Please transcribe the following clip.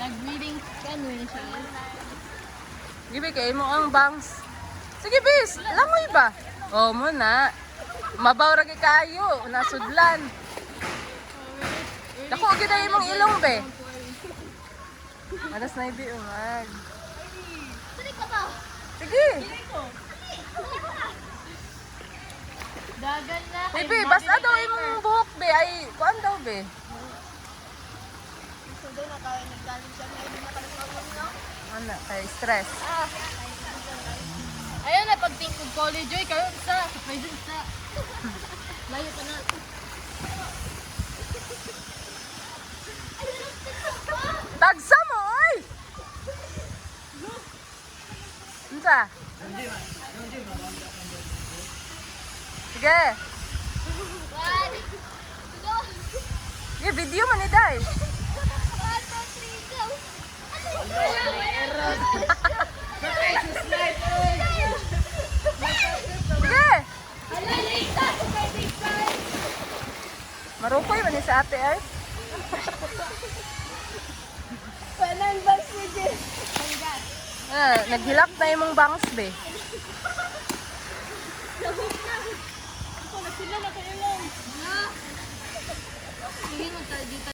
Nag-reading ka nun siya. Gibe kay mo ang bangs. Sige bis, langoy ba? Oh mo na. Mabaw ra kay kayo, nasudlan. Dako gid ay imong ilong be. Anas na ibi umag. Sali ka ba? Sige. Dagan na. Bibi, basta daw imong buhok be ay kuan daw be. So doon na tayo naggaling siya. Hindi na kami no? Ano, kay stress. Ayun na, pag think of college, oy, kayo sa present sa. Layo ka na. Tagsa mo oy. Unsa? Sige. One, go. Ye video man ni dai. 1, 2, 3, go. Sige. Ala, Lisa, Lisa. Marukoy man ni sa ate ay. Walang bang sige. Naghilak na imong bangs be.